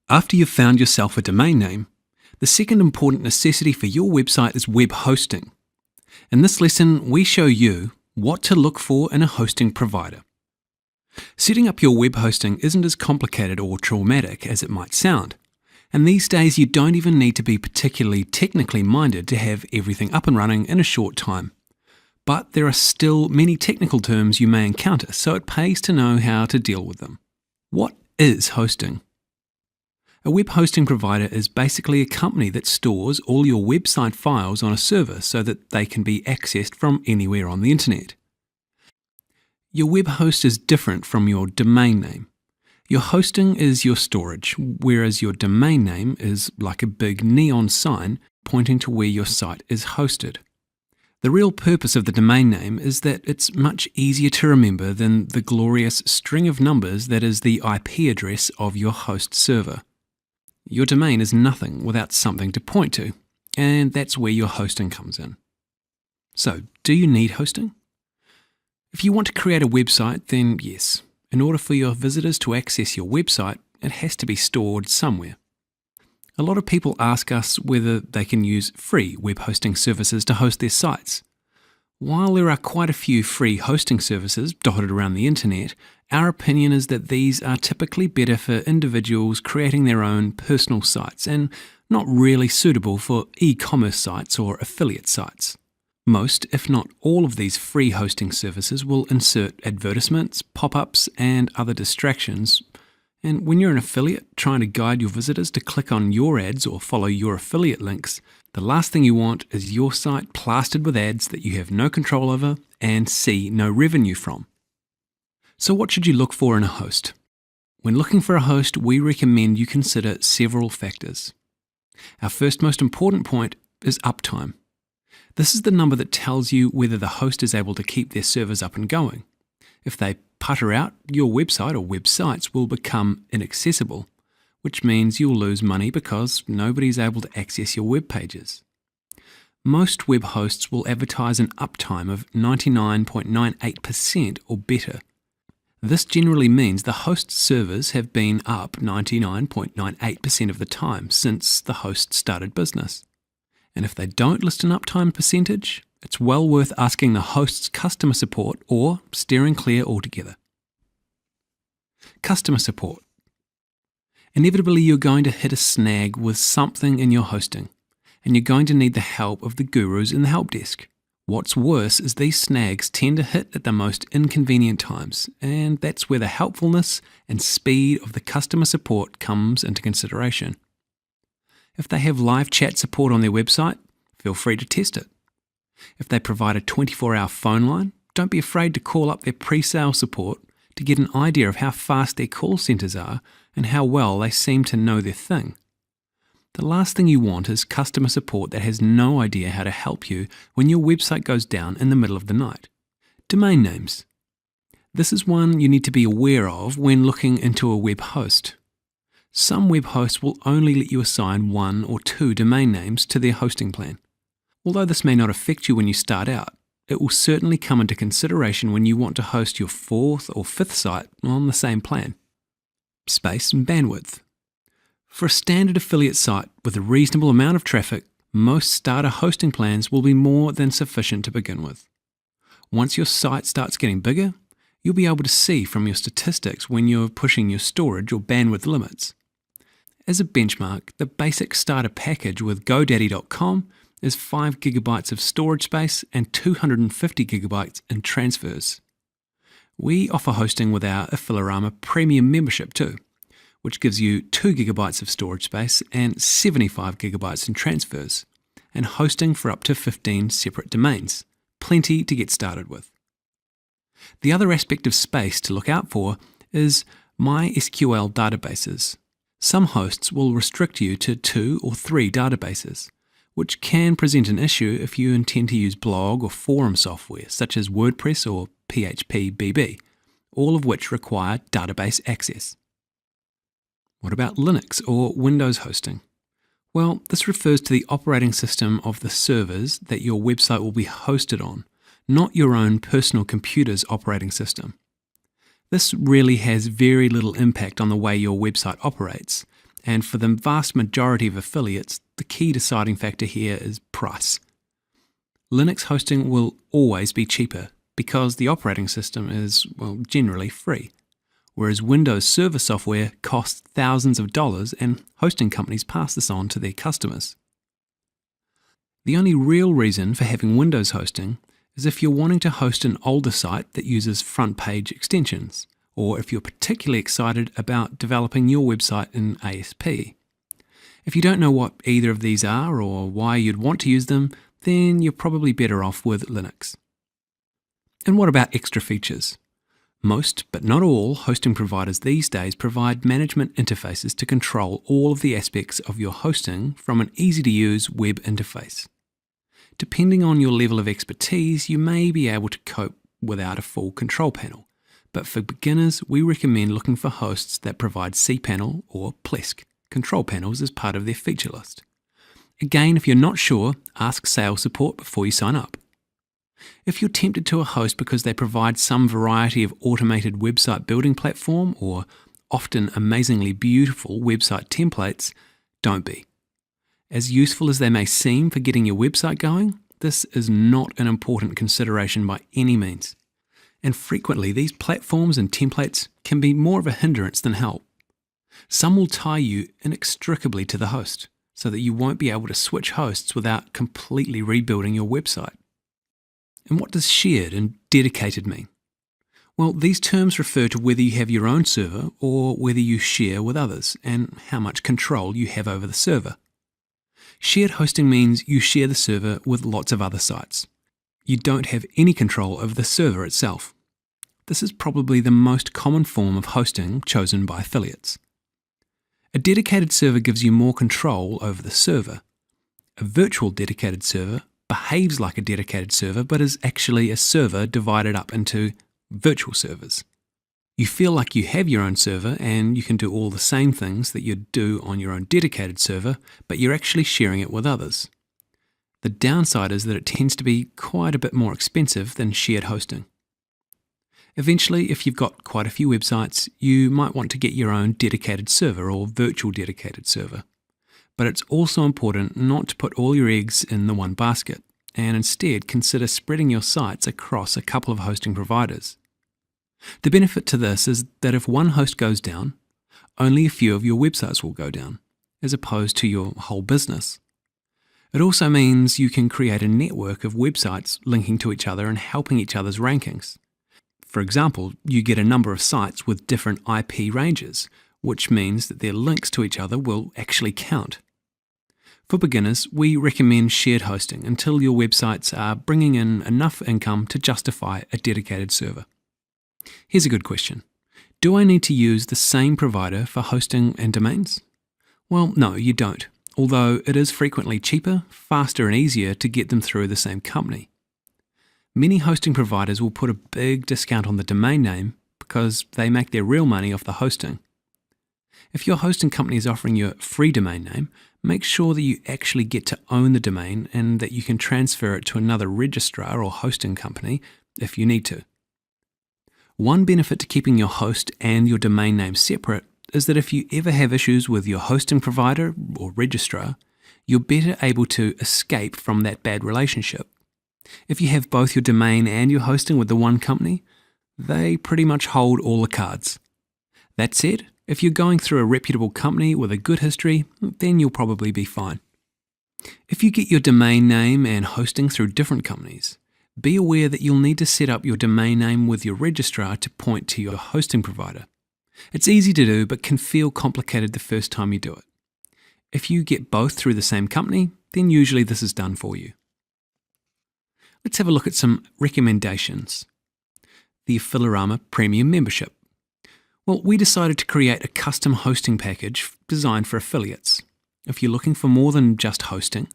After you've found yourself a domain name, the second important necessity for your website is web hosting. In this lesson, we show you what to look for in a hosting provider. Setting up your web hosting isn't as complicated or traumatic as it might sound, and these days you don't even need to be particularly technically minded to have everything up and running in a short time. But there are still many technical terms you may encounter, so it pays to know how to deal with them. What is hosting? A web hosting provider is basically a company that stores all your website files on a server so that they can be accessed from anywhere on the internet. Your web host is different from your domain name. Your hosting is your storage, whereas your domain name is like a big neon sign pointing to where your site is hosted. The real purpose of the domain name is that it's much easier to remember than the glorious string of numbers that is the IP address of your host server. Your domain is nothing without something to point to, and that's where your hosting comes in. So, do you need hosting? If you want to create a website, then yes. In order for your visitors to access your website, it has to be stored somewhere. A lot of people ask us whether they can use free web hosting services to host their sites. While there are quite a few free hosting services dotted around the internet, our opinion is that these are typically better for individuals creating their own personal sites and not really suitable for e-commerce sites or affiliate sites. Most, if not all of these free hosting services will insert advertisements, pop-ups, and other distractions. And when you're an affiliate trying to guide your visitors to click on your ads or follow your affiliate links, the last thing you want is your site plastered with ads that you have no control over and see no revenue from. So what should you look for in a host? When looking for a host, we recommend you consider several factors. Our first most important point is uptime. This is the number that tells you whether the host is able to keep their servers up and going. If they putter out, your website or websites will become inaccessible, which means you'll lose money because nobody's able to access your web pages. Most web hosts will advertise an uptime of 99.98% or better. This generally means the host servers have been up 99.98% of the time since the host started business. And if they don't list an uptime percentage, it's well worth asking the host's customer support or steering clear altogether. Customer support. Inevitably, you're going to hit a snag with something in your hosting, and you're going to need the help of the gurus in the help desk. What's worse is these snags tend to hit at the most inconvenient times, and that's where the helpfulness and speed of the customer support comes into consideration. If they have live chat support on their website, feel free to test it. If they provide a 24-hour phone line, don't be afraid to call up their pre-sale support to get an idea of how fast their call centres are and how well they seem to know their thing. The last thing you want is customer support that has no idea how to help you when your website goes down in the middle of the night. Domain names. This is one you need to be aware of when looking into a web host. Some web hosts will only let you assign 1 or 2 domain names to their hosting plan. Although this may not affect you when you start out, it will certainly come into consideration when you want to host your 4th or 5th site on the same plan. Space and bandwidth. For a standard affiliate site with a reasonable amount of traffic, most starter hosting plans will be more than sufficient to begin with. Once your site starts getting bigger, you'll be able to see from your statistics when you're pushing your storage or bandwidth limits. As a benchmark, the basic starter package with GoDaddy.com is 5 GB of storage space and 250 GB in transfers. We offer hosting with our Affiliarama Premium membership too, which gives you 2 GB of storage space and 75 GB in transfers, and hosting for up to 15 separate domains. Plenty to get started with. The other aspect of space to look out for is MySQL databases. Some hosts will restrict you to 2 or 3 databases, which can present an issue if you intend to use blog or forum software such as WordPress or PHP-BB, all of which require database access. What about Linux or Windows hosting? Well, this refers to the operating system of the servers that your website will be hosted on, not your own personal computer's operating system. This really has very little impact on the way your website operates, And for the vast majority of affiliates, the key deciding factor here is price. Linux hosting will always be cheaper because the operating system is, generally free, whereas Windows Server software costs thousands of dollars and hosting companies pass this on to their customers. The only real reason for having Windows hosting is if you're wanting to host an older site that uses front page extensions, or if you're particularly excited about developing your website in ASP. If you don't know what either of these are or why you'd want to use them, then you're probably better off with Linux. And what about extra features? Most, but not all, hosting providers these days provide management interfaces to control all of the aspects of your hosting from an easy-to-use web interface. Depending on your level of expertise, you may be able to cope without a full control panel, but for beginners, we recommend looking for hosts that provide cPanel or Plesk control panels as part of their feature list. Again, if you're not sure, ask sales support before you sign up. If you're tempted to a host because they provide some variety of automated website building platform or often amazingly beautiful website templates, don't be. As useful as they may seem for getting your website going, this is not an important consideration by any means. And frequently, these platforms and templates can be more of a hindrance than help. Some will tie you inextricably to the host, so that you won't be able to switch hosts without completely rebuilding your website. And what does shared and dedicated mean? Well, these terms refer to whether you have your own server or whether you share with others, and how much control you have over the server. Shared hosting means you share the server with lots of other sites. You don't have any control over the server itself. This is probably the most common form of hosting chosen by affiliates. A dedicated server gives you more control over the server. A virtual dedicated server behaves like a dedicated server but is actually a server divided up into virtual servers. You feel like you have your own server and you can do all the same things that you'd do on your own dedicated server, but you're actually sharing it with others. The downside is that it tends to be quite a bit more expensive than shared hosting. Eventually, if you've got quite a few websites, you might want to get your own dedicated server or virtual dedicated server. But it's also important not to put all your eggs in the one basket, and instead consider spreading your sites across a couple of hosting providers. The benefit to this is that if one host goes down, only a few of your websites will go down, as opposed to your whole business. It also means you can create a network of websites linking to each other and helping each other's rankings. For example, you get a number of sites with different IP ranges, which means that their links to each other will actually count. For beginners, we recommend shared hosting until your websites are bringing in enough income to justify a dedicated server. Here's a good question. Do I need to use the same provider for hosting and domains? Well, no, you don't, although it is frequently cheaper, faster and easier to get them through the same company. Many hosting providers will put a big discount on the domain name because they make their real money off the hosting. If your hosting company is offering you a free domain name, make sure that you actually get to own the domain and that you can transfer it to another registrar or hosting company if you need to. One benefit to keeping your host and your domain name separate is that if you ever have issues with your hosting provider or registrar, you're better able to escape from that bad relationship. If you have both your domain and your hosting with the one company, they pretty much hold all the cards. That said, if you're going through a reputable company with a good history, then you'll probably be fine. If you get your domain name and hosting through different companies, be aware that you'll need to set up your domain name with your registrar to point to your hosting provider. It's easy to do, but can feel complicated the first time you do it. If you get both through the same company, then usually this is done for you. Let's have a look at some recommendations. The Affilorama Premium Membership. Well, we decided to create a custom hosting package designed for affiliates. If you're looking for more than just hosting,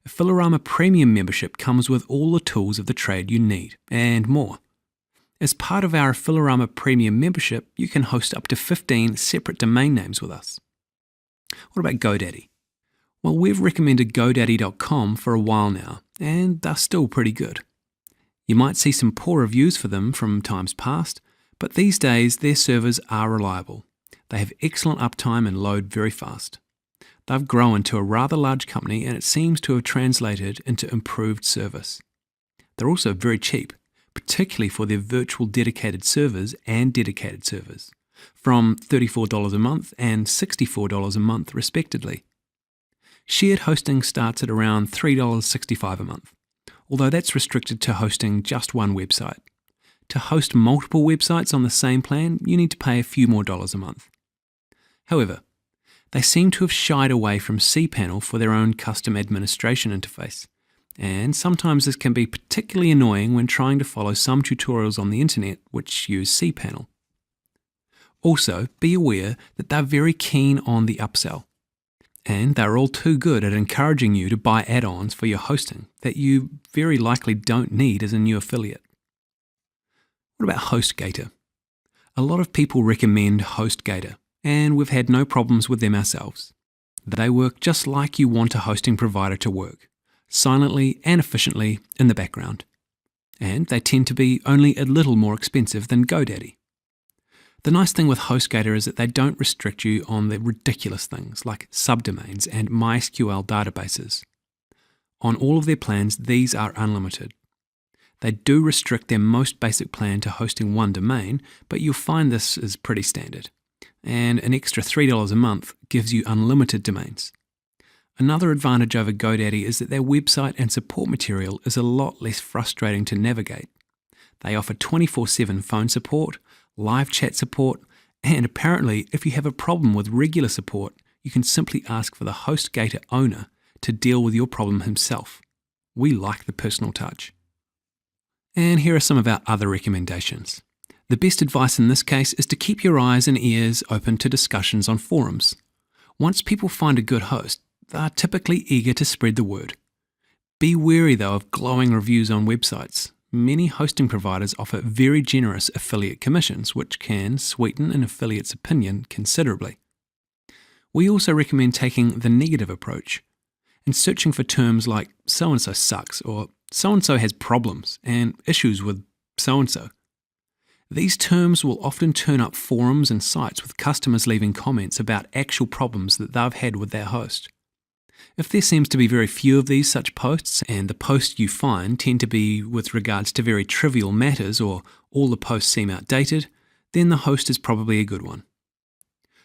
Affilorama Premium Membership comes with all the tools of the trade you need, and more. As part of our Affilorama Premium Membership, you can host up to 15 separate domain names with us. What about GoDaddy? Well, we've recommended GoDaddy.com for a while now, and they're still pretty good. You might see some poor reviews for them from times past, but these days their servers are reliable. They have excellent uptime and load very fast. They've grown to a rather large company, and it seems to have translated into improved service. They're also very cheap, particularly for their virtual dedicated servers and dedicated servers, from $34 a month and $64 a month respectively. Shared hosting starts at around $3.65 a month, although that's restricted to hosting just one website. To host multiple websites on the same plan, you need to pay a few more dollars a month. However, they seem to have shied away from cPanel for their own custom administration interface, and sometimes this can be particularly annoying when trying to follow some tutorials on the internet which use cPanel. Also, be aware that they're very keen on the upsell, and they're all too good at encouraging you to buy add-ons for your hosting that you very likely don't need as a new affiliate. What about HostGator? A lot of people recommend HostGator, and we've had no problems with them ourselves. They work just like you want a hosting provider to work, silently and efficiently in the background. And they tend to be only a little more expensive than GoDaddy. The nice thing with HostGator is that they don't restrict you on the ridiculous things like subdomains and MySQL databases. On all of their plans, these are unlimited. They do restrict their most basic plan to hosting one domain, but you'll find this is pretty standard. And an extra $3 a month gives you unlimited domains. Another advantage over GoDaddy is that their website and support material is a lot less frustrating to navigate. They offer 24/7 phone support, live chat support, and apparently if you have a problem with regular support, you can simply ask for the HostGator owner to deal with your problem himself. We like the personal touch. And here are some of our other recommendations. The best advice in this case is to keep your eyes and ears open to discussions on forums. Once people find a good host, they are typically eager to spread the word. Be wary though of glowing reviews on websites. Many hosting providers offer very generous affiliate commissions, which can sweeten an affiliate's opinion considerably. We also recommend taking the negative approach and searching for terms like so-and-so sucks or so-and-so has problems and issues with so-and-so. These terms will often turn up forums and sites with customers leaving comments about actual problems that they've had with their host. If there seems to be very few of these such posts, and the posts you find tend to be with regards to very trivial matters or all the posts seem outdated, then the host is probably a good one.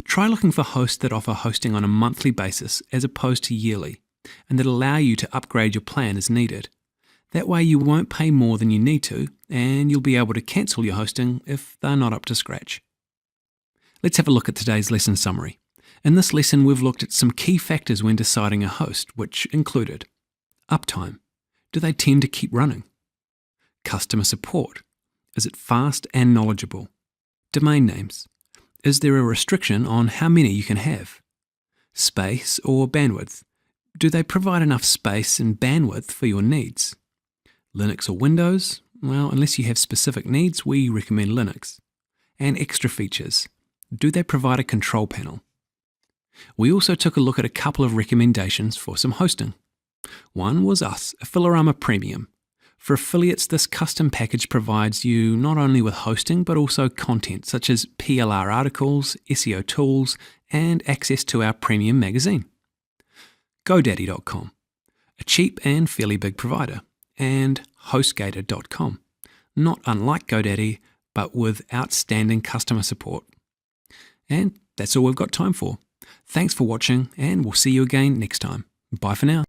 Try looking for hosts that offer hosting on a monthly basis as opposed to yearly, and that allow you to upgrade your plan as needed. That way you won't pay more than you need to, and you'll be able to cancel your hosting if they're not up to scratch. Let's have a look at today's lesson summary. In this lesson, we've looked at some key factors when deciding a host, which included uptime. Do they tend to keep running? Customer support. Is it fast and knowledgeable? Domain names. Is there a restriction on how many you can have? Space or bandwidth. Do they provide enough space and bandwidth for your needs? Linux or Windows? Well, unless you have specific needs, we recommend Linux. And extra features. Do they provide a control panel? We also took a look at a couple of recommendations for some hosting. One was us, Affiliarama Premium. For affiliates, this custom package provides you not only with hosting, but also content such as PLR articles, SEO tools, and access to our premium magazine. GoDaddy.com, a cheap and fairly big provider, and HostGator.com, not unlike GoDaddy, but with outstanding customer support. And that's all we've got time for. Thanks for watching, and we'll see you again next time. Bye for now.